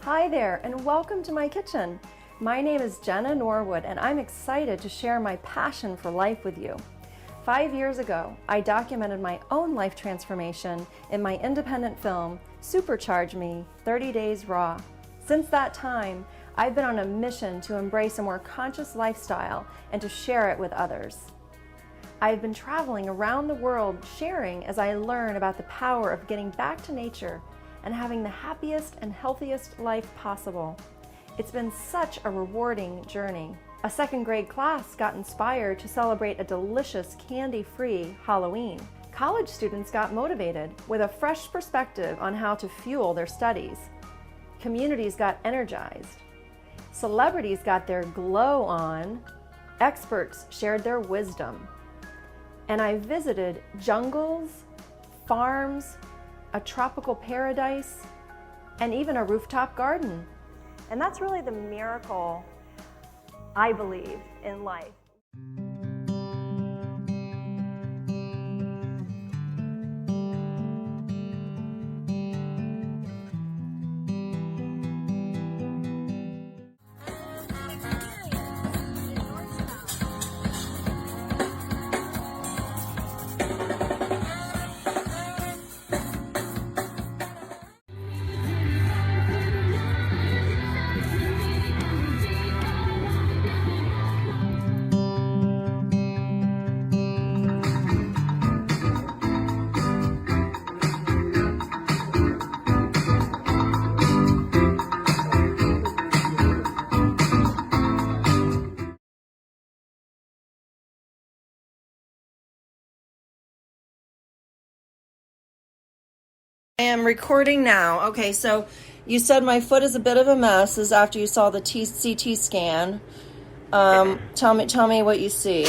Hi there, and welcome to my kitchen. My name is Jenna Norwood, and I'm excited to share my passion for life with you. 5 years ago, I documented my own life transformation in my independent film, Supercharge Me, 30 Days Raw. Since that time, I've been on a mission to embrace a more conscious lifestyle and to share it with others. I've been traveling around the world sharing as I learn about the power of getting back to nature and having the happiest and healthiest life possible. It's been such a rewarding journey. A second grade class got inspired to celebrate a delicious candy-free Halloween. College students got motivated with a fresh perspective on how to fuel their studies. Communities got energized. Celebrities got their glow on. Experts shared their wisdom. And I visited jungles, farms, a tropical paradise, and even a rooftop garden. And that's really the miracle, I believe, in life. I am recording now. Okay, so you said my foot is a bit of a mess. This is after you saw the CT scan. Tell me what you see.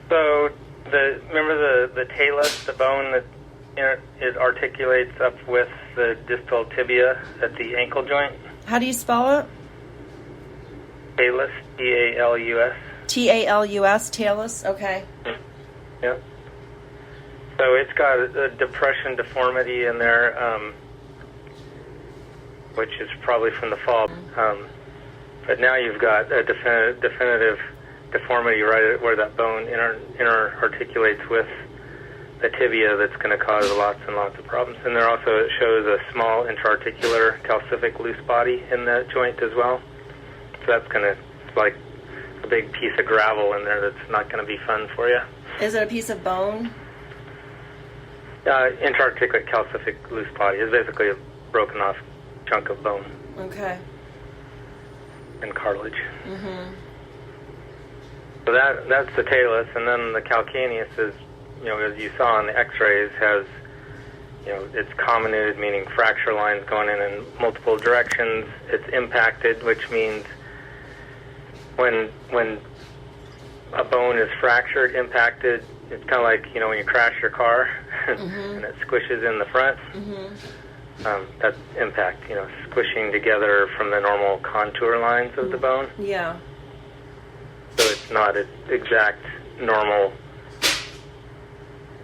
So remember the talus, the bone that it articulates up with the distal tibia at the ankle joint? How do you spell it? Talus, T-A-L-U-S. T-A-L-U-S, talus. Okay. Yep. So it's got a depression deformity in there, which is probably from the fall. But now you've got a definitive deformity right where that bone inter-articulates with the tibia that's going to cause lots and lots of problems. And there also it shows a small intra-articular calcific loose body in that joint as well. So that's going to, like a big piece of gravel in there that's not going to be fun for you. Is it a piece of bone? Intra-articulate calcific loose body is basically a broken off chunk of bone. Okay. And cartilage. Mm-hmm. So that's the talus, and then the calcaneus is, as you saw in the X-rays, has, it's comminuted, meaning fracture lines going in multiple directions. It's impacted, which means when a bone is fractured, impacted, it's kind of like, when you crash your car and it squishes in the front. That's impact, squishing together from the normal contour lines of the bone. Yeah. So it's not an exact normal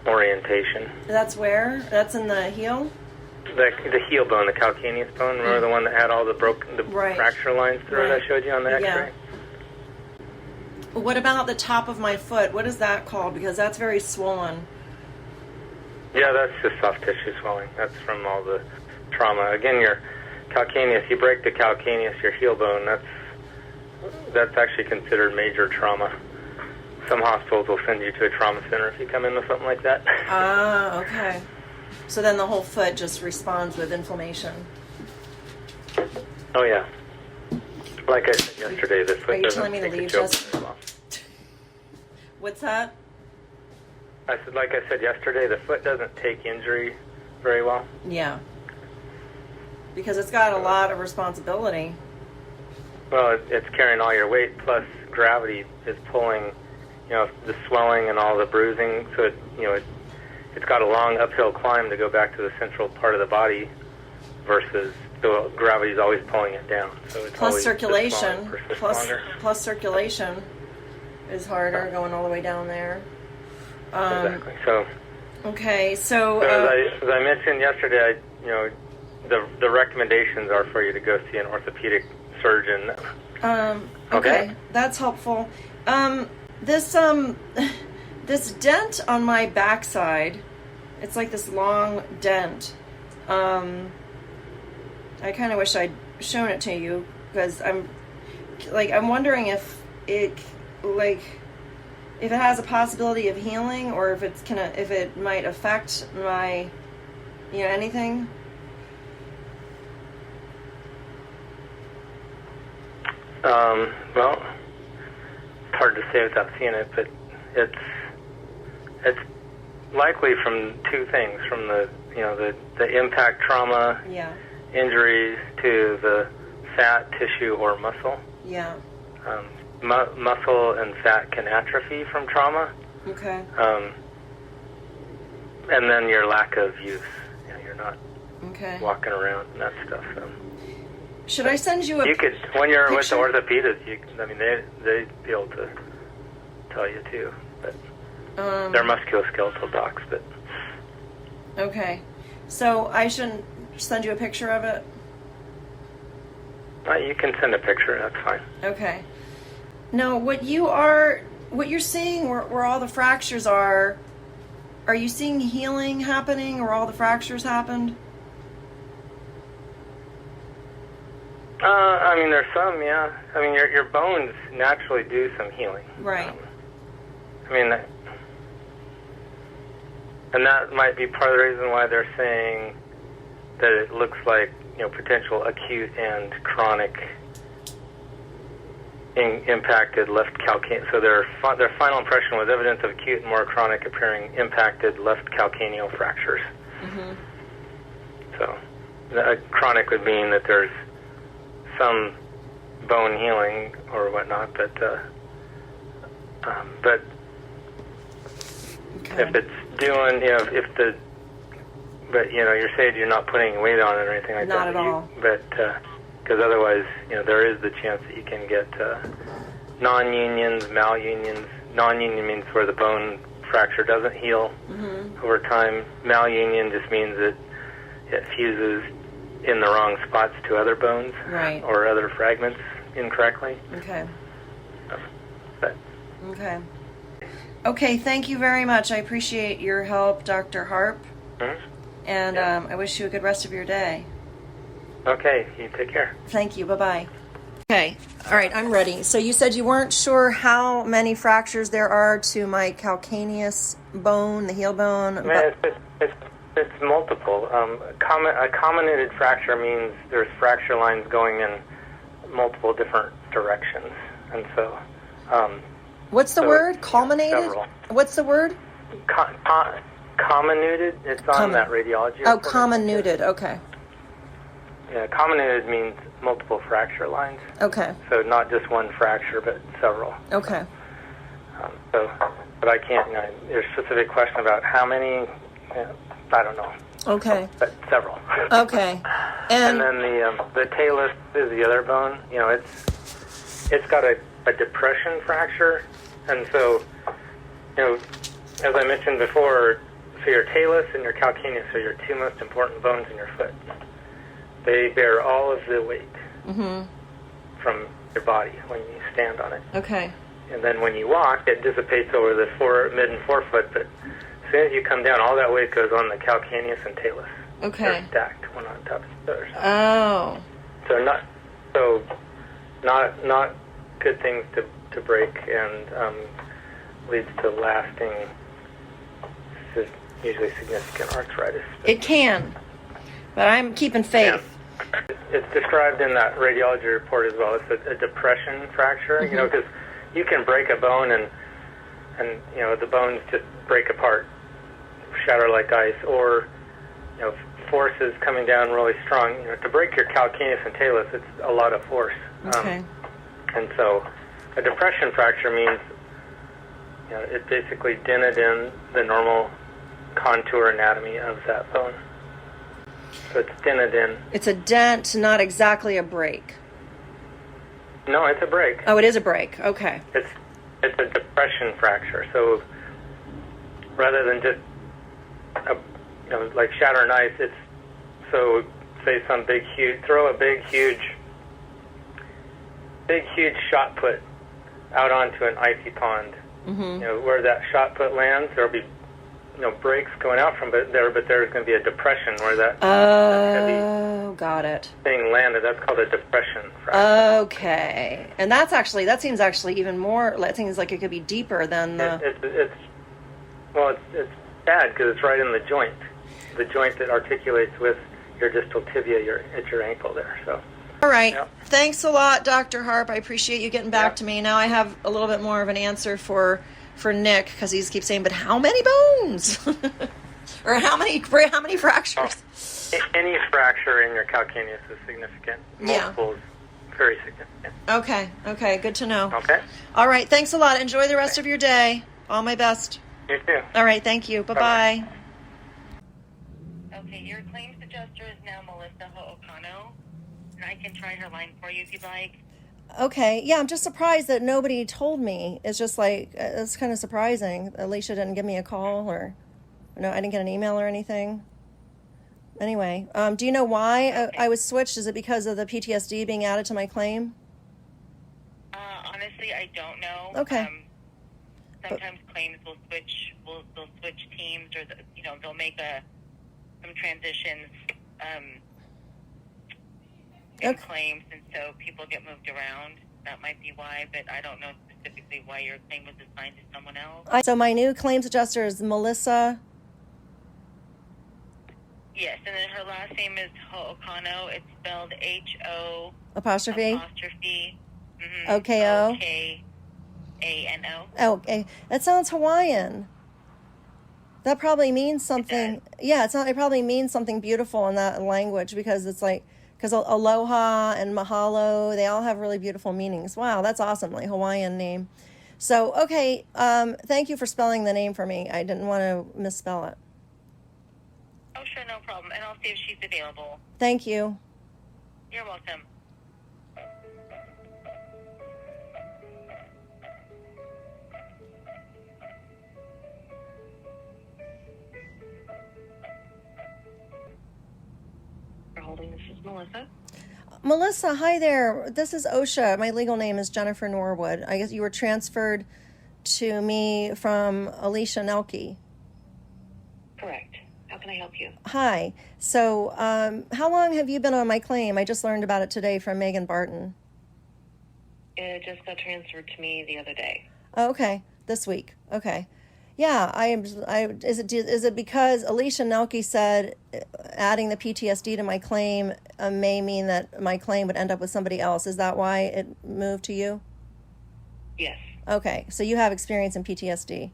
orientation. That's where? That's in the heel? The heel bone, the calcaneus bone. Remember the one that had all the fracture lines through it I showed you on the X-ray? Yeah. What about the top of my foot? What is that called? Because that's very swollen. Yeah, that's just soft tissue swelling. That's from all the trauma. Again, your calcaneus, you break the calcaneus, your heel bone, that's actually considered major trauma. Some hospitals will send you to a trauma center if you come in with something like that. Ah, okay. So then the whole foot just responds with inflammation. Oh, yeah. Like I said yesterday, the foot doesn't telling me to take leave, a joke Jess? very well. What's that? I said, like I said yesterday, the foot doesn't take injury very well. Yeah. Because it's got a lot of responsibility. Well, it's carrying all your weight, plus gravity is pulling, the swelling and all the bruising. So, it's got a long uphill climb to go back to the central part of the body versus the gravity's always pulling it down. So it's plus always circulation. longer. Plus circulation is harder going all the way down there. Exactly. So. Okay, so as I mentioned yesterday, the recommendations are for you to go see an orthopedic surgeon. Okay, that's helpful. This this dent on my backside, it's like this long dent. I kind of wish I'd shown it to you, because I'm wondering if it has a possibility of healing, or if if it might affect my, anything. Well, it's hard to say without seeing it, but it's likely from two things: from the impact trauma, injuries, to the fat, tissue, or muscle. Yeah. Muscle and fat can atrophy from trauma. Okay. And then your lack of use. You're not walking around and that stuff. So. Should I send you a You could, when you're picture? with the orthopedist, they'd be able to tell you too. But they're musculoskeletal docs. But okay, so I shouldn't send you a picture of it? you can send a picture. That's fine. Okay. No, what you're seeing where all the fractures are you seeing healing happening where all the fractures happened? There's some, yeah. Your bones naturally do some healing. Right. And that might be part of the reason why they're saying that it looks like, potential acute and chronic impacted left calcaneal. So their final impression was evidence of acute and more chronic appearing impacted left calcaneal fractures. Mm-hmm. So chronic would mean that there's some bone healing or whatnot, but if it's doing, but you're saying you're not putting weight on it or anything like that. Not at all. But because otherwise, there is the chance that you can get non-unions, malunions. Non-union means where the bone fracture doesn't heal over time. Malunion just means that it fuses in the wrong spots to other bones, right, or other fragments incorrectly. Okay. But Okay, thank you very much. I appreciate your help, Dr. Harp. Mm-hmm. And I wish you a good rest of your day. Okay, you take care. Thank you. Bye-bye. Okay. All right, I'm ready. So you said you weren't sure how many fractures there are to my calcaneus bone, the heel bone. It's multiple. A comminuted fracture means there's fracture lines going in multiple different directions. And so... What's the word? Culminated? Several. What's the word? Comminuted. It's on that radiology. Oh, comminuted. Okay. Yeah, comminuted means multiple fracture lines. Okay. So not just one fracture, but several. Okay. But I can't. There's a specific question about how many. I don't know. Okay. But several. Okay. And then the talus is the other bone. It's got a depression fracture, and so as I mentioned before, so your talus and your calcaneus are your two most important bones in your foot. They bear all of the weight from your body when you stand on it. Okay. And then when you walk, it dissipates over the mid and forefoot, but as soon as you come down, all that weight goes on the calcaneus and talus. Okay. They're stacked one on top of the other. Oh. So not good things to break, and leads to lasting, usually significant arthritis. It can, but I'm keeping faith. Yeah. It's described in that radiology report as well. It's a depression fracture, because you can break a bone and the bones just break apart, shatter like ice, or forces coming down really strong. To break your calcaneus and talus, it's a lot of force. Okay. And so a depression fracture means it basically dented in the normal contour anatomy of that bone. So it's dented in. It's a dent, not exactly a break. No, it's a break. Oh, it is a break. Okay. It's a depression fracture. So rather than just like shatter and ice, it's so say throw a big huge shot put out onto an icy pond. Where that shot put lands, there'll be breaks going out from there, but there's going to be a depression where that heavy got it. thing landed. That's called a depression fracture. Okay, and that seems even more. That seems like it could be deeper than the. It's bad because it's right in the joint that articulates with your distal tibia, at your ankle there. So. All right. Yep. Thanks a lot, Dr. Harp. I appreciate you getting back to me. Now I have a little bit more of an answer for Nick, because he keeps saying, but how many bones? Or how many fractures? Any fracture in your calcaneus is significant. Multiple is very significant. Okay. Good to know. Okay. All right. Thanks a lot. Enjoy the rest of your day. All my best. You too. All right. Thank you. Bye-bye. Okay, your claims adjuster is now Melissa Ho'okano, and I can try her line for you if you'd like. Okay, yeah, I'm just surprised that nobody told me. It's just like, it's kind of surprising. Alicia didn't give me a call, or no, I didn't get an email or anything. Anyway, do you know why I was switched? Is it because of the PTSD being added to my claim? Honestly, I don't know. Okay. Sometimes claims will switch. They'll switch teams, or they'll make some transitions in claims, and so people get moved around. That might be why, but I don't know specifically why your claim was assigned to someone else. So my new claims adjuster is Melissa. Yes, and then her last name is Ho'okano. It's spelled H-O apostrophe O-K-O. Oh, okay. That sounds Hawaiian. That probably means something. Yeah, it probably means something beautiful in that language, because it's like, because aloha and mahalo, they all have really beautiful meanings. Wow, that's awesome, like Hawaiian name. So, okay, thank you for spelling the name for me. I didn't want to misspell it. Oh, sure, no problem. And I'll see if she's available. Thank you. You're welcome. Holding. This is Melissa. Melissa, hi there. This is OSHA. My legal name is Jennifer Norwood. I guess you were transferred to me from Alicia Nelke. Correct. How can I help you? Hi. So, how long have you been on my claim? I just learned about it today from Megan Barton. It just got transferred to me the other day. Oh, okay. This week. Okay. Yeah, is it because Alicia Nelke said adding the PTSD to my claim may mean that my claim would end up with somebody else? Is that why it moved to you? Yes. Okay, so you have experience in PTSD?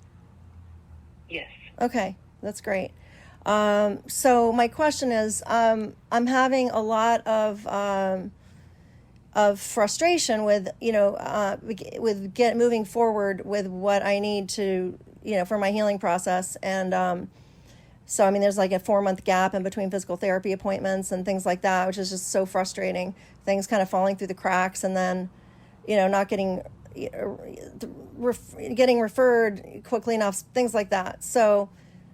Yes. Okay, that's great. So my question is, I'm having a lot of frustration with, moving forward with what I need to, for my healing process. And so, there's like a 4-month gap in between physical therapy appointments and things like that, which is just so frustrating. Things kind of falling through the cracks, and then, not getting referred quickly enough, things like that. So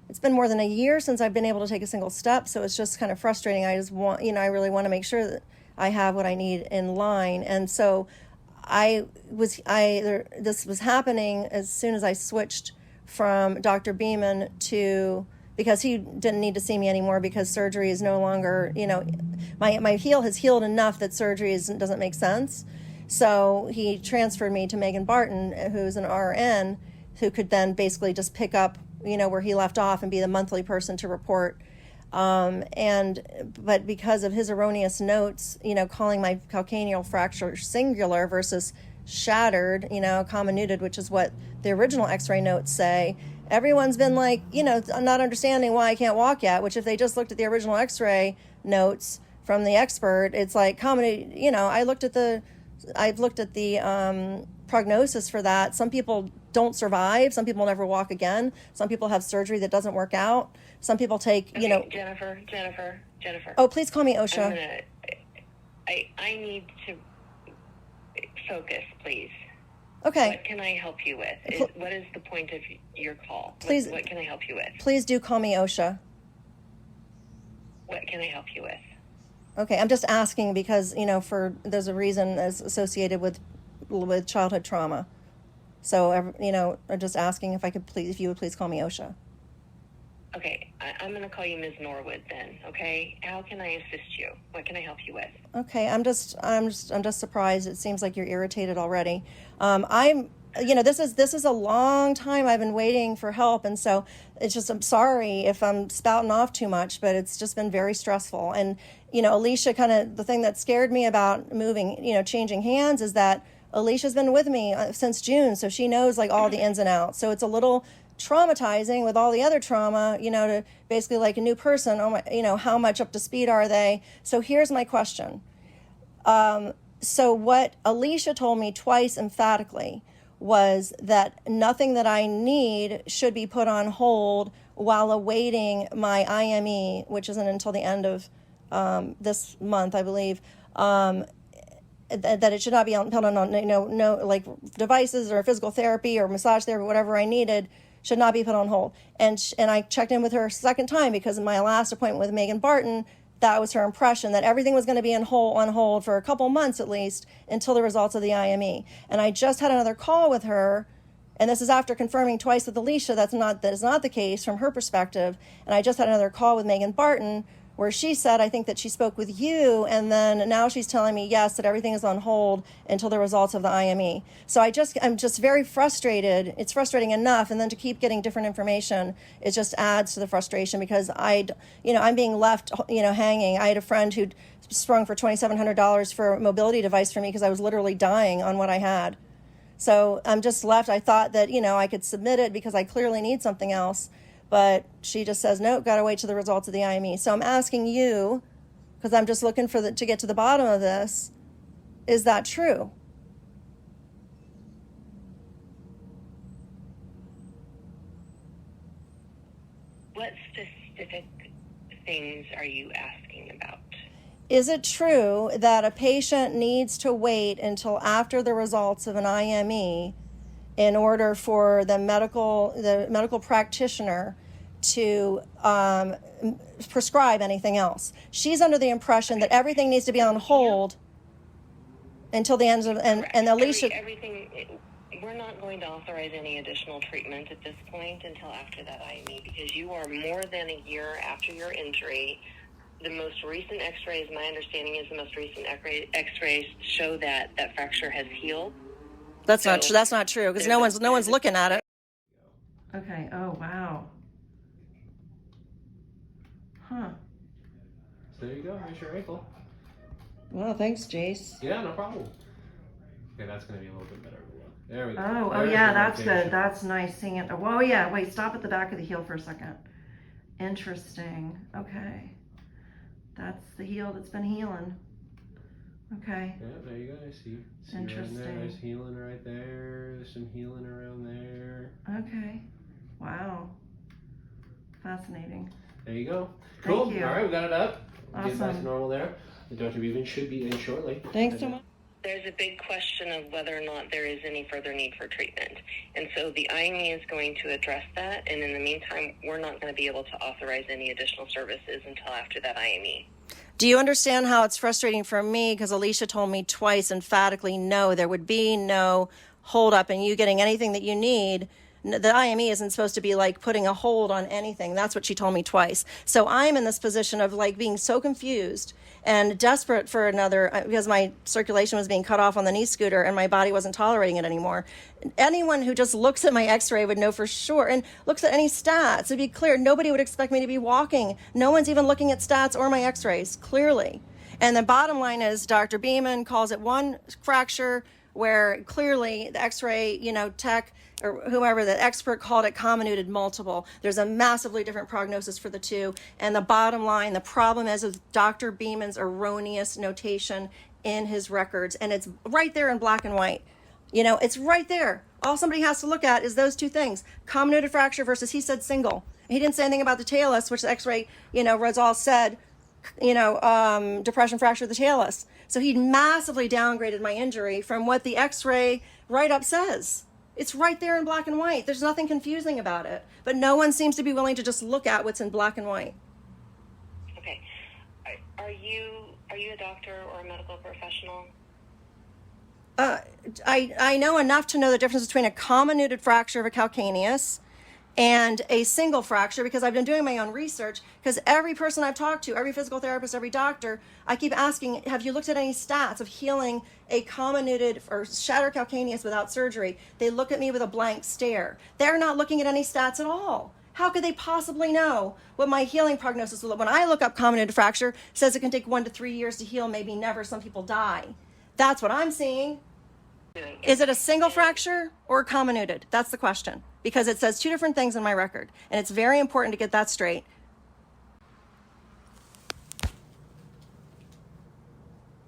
it's been more than a year since I've been able to take a single step. So it's just kind of frustrating. I just want, I really want to make sure that I have what I need in line. And so this was happening as soon as I switched from Dr. Beeman because he didn't need to see me anymore, because surgery is no longer, my heel has healed enough that surgery doesn't make sense. So he transferred me to Megan Barton, who's an RN, who could then basically just pick up, where he left off and be the monthly person to report. But because of his erroneous notes, calling my calcaneal fracture singular versus shattered, comminuted, which is what the original x-ray notes say, everyone's been like, not understanding why I can't walk yet, which if they just looked at the original x-ray notes from the expert, it's like comminuted. I've looked at the prognosis for that. Some people don't survive. Some people never walk again. Some people have surgery that doesn't work out. Some people take, Jennifer. Oh, please call me OSHA. I need to focus, please. Okay. What can I help you with? What is the point of your call? Please. What can I help you with? Please do call me OSHA. What can I help you with? Okay, I'm just asking because, there's a reason as associated with childhood trauma. So, I'm just asking if you would please call me Osha. Okay, I'm going to call you Ms. Norwood then, okay? How can I assist you? What can I help you with? Okay, I'm just surprised. It seems like you're irritated already. This is a long time I've been waiting for help, and so I'm sorry if I'm spouting off too much, but it's just been very stressful. And Alicia, the thing that scared me about moving, changing hands, is that Alicia's been with me since June, so she knows like all the ins and outs. So it's a little traumatizing with all the other trauma, to basically like a new person. Oh my, how much up to speed are they? So here's my question. So what Alicia told me twice emphatically was that nothing that I need should be put on hold while awaiting my IME, which isn't until the end of this month, I believe. That it should not be held on, no like devices or physical therapy or massage therapy, whatever I needed, should not be put on hold. And I checked in with her a second time because in my last appointment with Megan Barton, that was her impression, that everything was going to be on hold for a couple months at least until the results of the IME. And I just had another call with her, and this is after confirming twice with Alicia that is not the case from her perspective. And I just had another call with Megan Barton where she said, I think that she spoke with you, and then now she's telling me, yes, that everything is on hold until the results of the IME. So I'm just very frustrated. It's frustrating enough, and then to keep getting different information, it just adds to the frustration because I'm being left, hanging. I had a friend who sprung for $2,700 for a mobility device for me because I was literally dying on what I had. So I'm just left. I thought that, I could submit it because I clearly need something else. But she just says, no, got to wait till the results of the IME. So I'm asking you, because I'm just looking to get to the bottom of this, is that true? What specific things are you asking about? Is it true that a patient needs to wait until after the results of an IME in order for the medical practitioner to prescribe anything else? She's under the impression that everything needs to be on hold until the end of, and Alicia... We're not going to authorize any additional treatment at this point until after that IME because you are more than a year after your injury. The most recent x-rays, my understanding is the most recent x-rays show that fracture has healed. That's not true because no one's looking at it. Okay. Oh wow. Huh. So there you go. There's your ankle. Well, thanks, Jace. Yeah, no problem. Okay, that's going to be a little bit better. There we go. Oh yeah, that's good. That's nice seeing it. Oh yeah. Wait, stop at the back of the heel for a second. Interesting. Okay. That's the heel that's been healing. Okay. Yeah, there you go. See Interesting. Right there. There's healing right there. There's some healing around there. Okay. Wow. Fascinating. There you go. Cool. Thank you. All right, we got it up. Awesome. Get back to normal there. The Dr. Bevan should be in shortly. Thanks so much. There's a big question of whether or not there is any further need for treatment. And so the IME is going to address that. And in the meantime, we're not going to be able to authorize any additional services until after that IME. Do you understand how it's frustrating for me? Because Alicia told me twice emphatically, no, there would be no hold up in you getting anything that you need. The IME isn't supposed to be like putting a hold on anything. That's what she told me twice. So I'm in this position of like being so confused and desperate for another, because my circulation was being cut off on the knee scooter and my body wasn't tolerating it anymore. Anyone who just looks at my x-ray would know for sure, and looks at any stats, to be clear, nobody would expect me to be walking. No one's even looking at stats or my x-rays, clearly. And the bottom line is Dr. Beeman calls it one fracture where clearly the x-ray, tech or whoever, the expert called it comminuted multiple. There's a massively different prognosis for the two. And the bottom line, the problem is with Dr. Beeman's erroneous notation in his records. And it's right there in black and white. It's right there. All somebody has to look at is those two things. Comminuted fracture versus he said single. He didn't say anything about the talus, which the x-ray, Razal said, depression fracture of the talus. So he massively downgraded my injury from what the x-ray write-up says. It's right there in black and white. There's nothing confusing about it. But no one seems to be willing to just look at what's in black and white. Okay. Are are you a doctor or a medical professional? I know enough to know the difference between a comminuted fracture of a calcaneus and a single fracture, because I've been doing my own research, because every person I've talked to, every physical therapist, every doctor, I keep asking, have you looked at any stats of healing a comminuted or shattered calcaneus without surgery? They look at me with a blank stare. They're not looking at any stats at all. How could they possibly know what my healing prognosis will look? When I look up comminuted fracture, it says it can take 1 to 3 years to heal, maybe never. Some people die. That's what I'm seeing. Is it a single fracture or comminuted? That's the question, because it says two different things in my record, and it's very important to get that straight.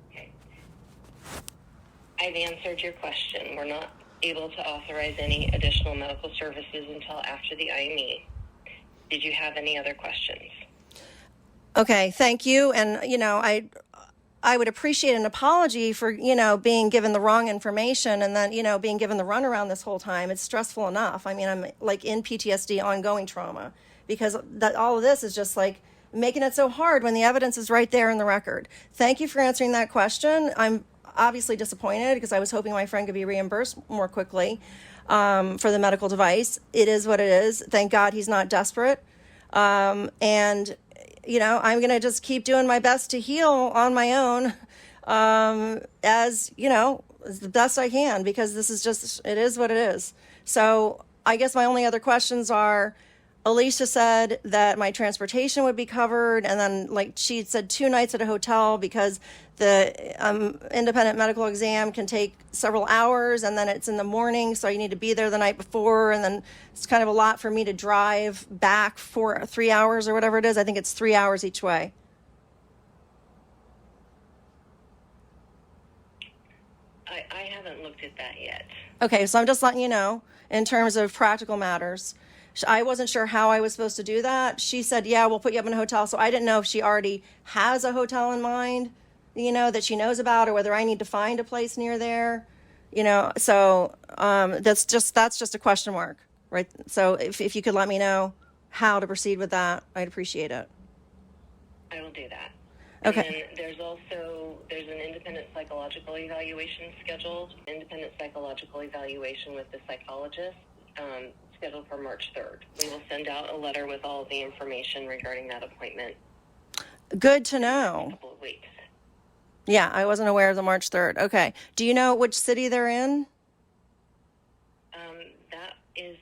Okay. I've answered your question. We're not able to authorize any additional medical services until after the IME. Did you have any other questions? Okay, thank you. And, I would appreciate an apology for, being given the wrong information and then, being given the runaround this whole time. It's stressful enough. I mean, I'm like in PTSD, ongoing trauma, because all of this is just like making it so hard when the evidence is right there in the record. Thank you for answering that question. I'm obviously disappointed because I was hoping my friend could be reimbursed more quickly for the medical device. It is what it is. Thank God he's not desperate. And I'm going to just keep doing my best to heal on my own, as the best I can, because it is what it is. So I guess my only other questions are, Alicia said that my transportation would be covered. And then she said 2 nights at a hotel because the independent medical exam can take several hours, and then it's in the morning. So you need to be there the night before. And then it's kind of a lot for me to drive back for 3 hours or whatever it is. I think it's 3 hours each way. I haven't looked at that yet. Okay, so I'm just letting you know in terms of practical matters. I wasn't sure how I was supposed to do that. She said, yeah, we'll put you up in a hotel. So I didn't know if she already has a hotel in mind, that she knows about, or whether I need to find a place near there, so that's just a question mark, right? So if you could let me know how to proceed with that, I'd appreciate it. I will do that. Okay. And then there's an independent psychological evaluation scheduled, independent psychological evaluation with the psychologist, scheduled for March 3rd. We will send out a letter with all of the information regarding that appointment. Good to know. In a couple of weeks. Yeah, I wasn't aware of the March 3rd. Okay. Do you know which city they're in? That is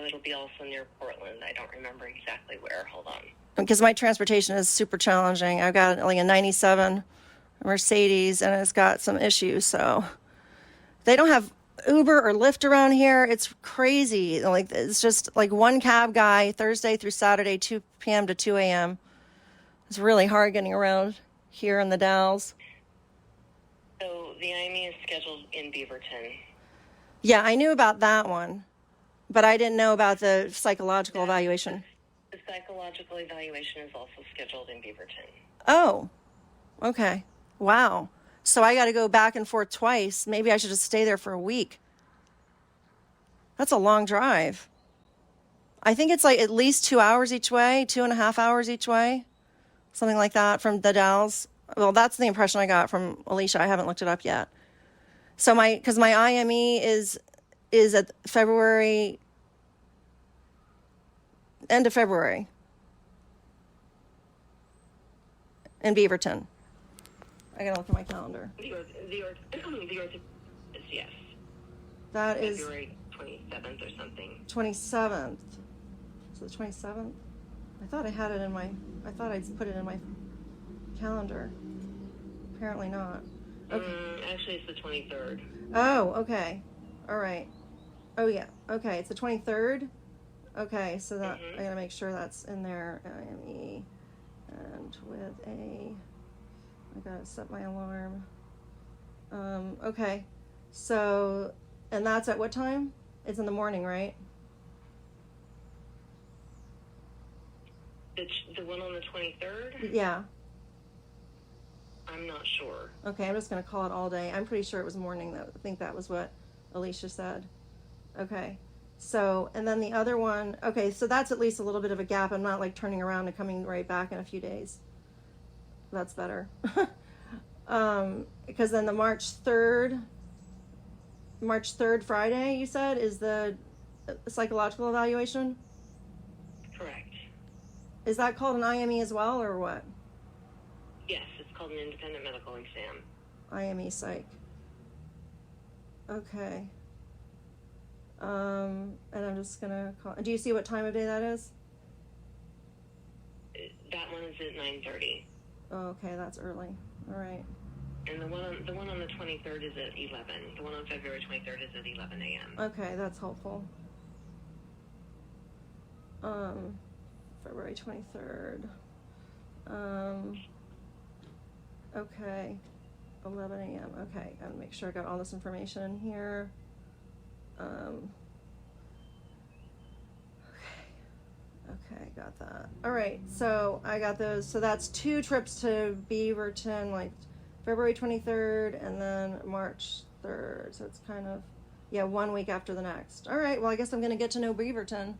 it'll be also near Portland. I don't remember exactly where. Hold on. Because my transportation is super challenging. I've got a 97 Mercedes, and it's got some issues. So they don't have Uber or Lyft around here. It's crazy. It's just one cab guy Thursday through Saturday, 2 p.m. to 2 a.m. It's really hard getting around here in the Dalles. So the IME is scheduled in Beaverton. Yeah, I knew about that one, but I didn't know about the psychological evaluation. The psychological evaluation is also scheduled in Beaverton. Oh, okay. Wow. So I got to go back and forth twice. Maybe I should just stay there for a week. That's a long drive. I think it's at least 2 hours each way, 2.5 hours each way, something like that from the Dalles. Well, that's the impression I got from Alicia. I haven't looked it up yet. So because my IME is at end of February in Beaverton. I gotta look at my calendar. The yes. That is February 27th or something. 27th. So the 27th? I thought I'd put it in my calendar. Apparently not. Okay. Actually, it's the 23rd. Oh, okay. All right. Oh, yeah. Okay, it's the 23rd. Okay, so that I gotta make sure that's in there. IME and I gotta set my alarm. Okay. So, and that's at what time? It's in the morning, right? The one on the 23rd? Yeah. I'm not sure. Okay, I'm just gonna call it all day. I'm pretty sure it was morning though. I think that was what Alicia said. Okay. So, and then the other one, okay, so that's at least a little bit of a gap. I'm not turning around and coming right back in a few days. That's better. Because then the March 3rd Friday, you said, is the psychological evaluation? Correct. Is that called an IME as well, or what? Yes, it's called an independent medical exam. IME psych. Okay. And I'm just gonna call. Do you see what time of day that is? That one is at 9:30. Oh, okay, that's early. All right. And the one on the 23rd is at 11. The one on February 23rd is at 11 a.m. Okay, that's helpful. February 23rd. Okay, 11 a.m. Okay, I'll make sure I got all this information in here. Okay, got that. All right, so I got those. So that's 2 trips to Beaverton, like February 23rd and then March 3rd. So it's kind of, 1 week after the next. All right, well, I guess I'm going to get to know Beaverton.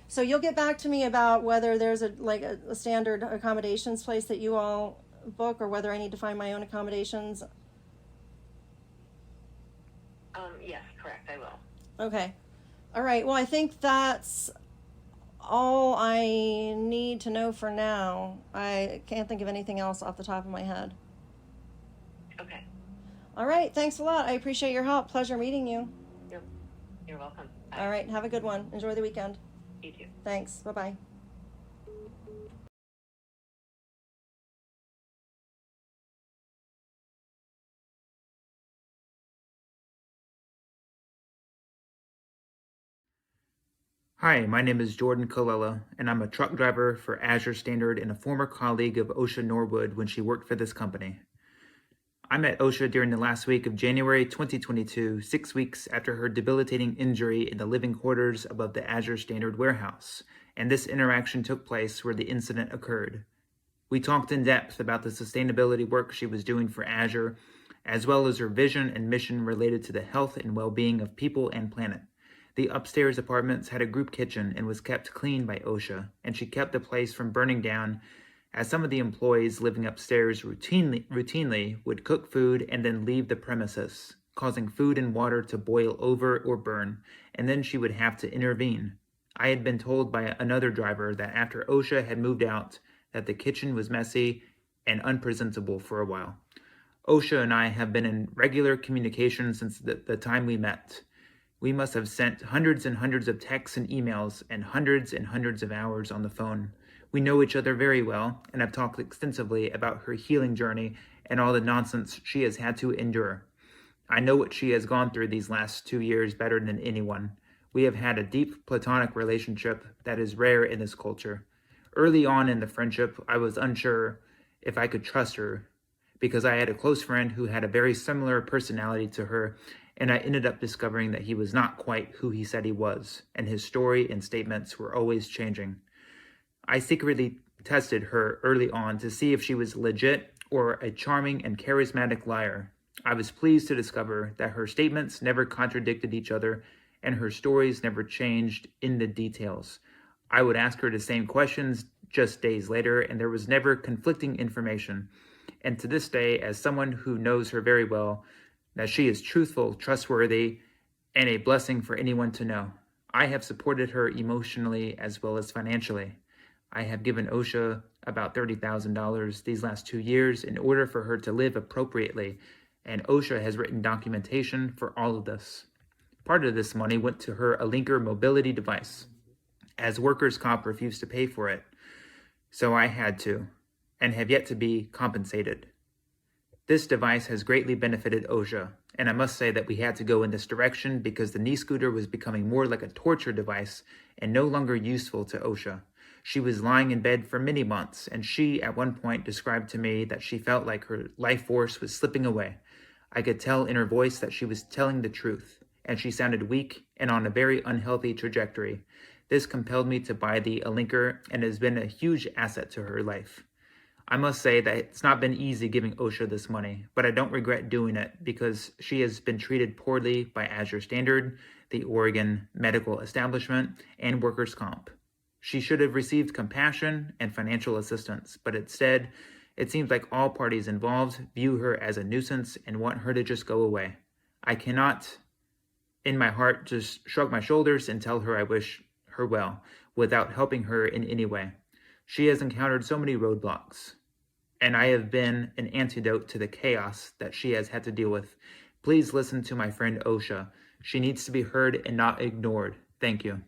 So you'll get back to me about whether there's a standard accommodations place that you all book, or whether I need to find my own accommodations. Yes, correct, I will. Okay. All right, well, I think that's all I need to know for now. I can't think of anything else off the top of my head. Okay. All right, thanks a lot. I appreciate your help. Pleasure meeting you. You're welcome. Bye. All right, have a good one. Enjoy the weekend. You too. Thanks. Bye-bye. Hi, my name is Jordan Colella, and I'm a truck driver for Azure Standard and a former colleague of OSHA Norwood when she worked for this company. I met OSHA during the last week of January 2022, 6 weeks after her debilitating injury in the living quarters above the Azure Standard warehouse, and this interaction took place where the incident occurred. We talked in depth about the sustainability work she was doing for Azure, as well as her vision and mission related to the health and well-being of people and planet. The upstairs apartments had a group kitchen and was kept clean by OSHA, and she kept the place from burning down, as some of the employees living upstairs routinely would cook food and then leave the premises, causing food and water to boil over or burn, and then she would have to intervene. I had been told by another driver that after OSHA had moved out, that the kitchen was messy and unpresentable for a while. OSHA and I have been in regular communication since the time we met. We must have sent hundreds and hundreds of texts and emails and hundreds of hours on the phone. We know each other very well and have talked extensively about her healing journey and all the nonsense she has had to endure. I know what she has gone through these last 2 years better than anyone. We have had a deep platonic relationship that is rare in this culture. Early on in the friendship, I was unsure if I could trust her because I had a close friend who had a very similar personality to her, and I ended up discovering that he was not quite who he said he was, and his story and statements were always changing. I secretly tested her early on to see if she was legit or a charming and charismatic liar. I was pleased to discover that her statements never contradicted each other, and her stories never changed in the details. I would ask her the same questions just days later, and there was never conflicting information. And to this day, as someone who knows her very well, that she is truthful, trustworthy, and a blessing for anyone to know. I have supported her emotionally as well as financially. I have given OSHA about $30,000 these last 2 years in order for her to live appropriately, and OSHA has written documentation for all of this. Part of this money went to her Alinker mobility device, as workers' comp refused to pay for it, so I had to, and have yet to be compensated. This device has greatly benefited OSHA, and I must say that we had to go in this direction because the knee scooter was becoming more like a torture device and no longer useful to OSHA. She was lying in bed for many months, and she at one point described to me that she felt like her life force was slipping away. I could tell in her voice that she was telling the truth, and she sounded weak and on a very unhealthy trajectory. This compelled me to buy the Alinker and has been a huge asset to her life. I must say that it's not been easy giving OSHA this money, but I don't regret doing it because she has been treated poorly by Azure Standard, the Oregon Medical Establishment, and Workers' Comp. She should have received compassion and financial assistance, but instead, It seems like all parties involved view her as a nuisance and want her to just go away. I cannot, in my heart, just shrug my shoulders and tell her I wish her well, without helping her in any way. She has encountered so many roadblocks, and I have been an antidote to the chaos that she has had to deal with. Please listen to my friend Osha. She needs to be heard and not ignored. Thank you.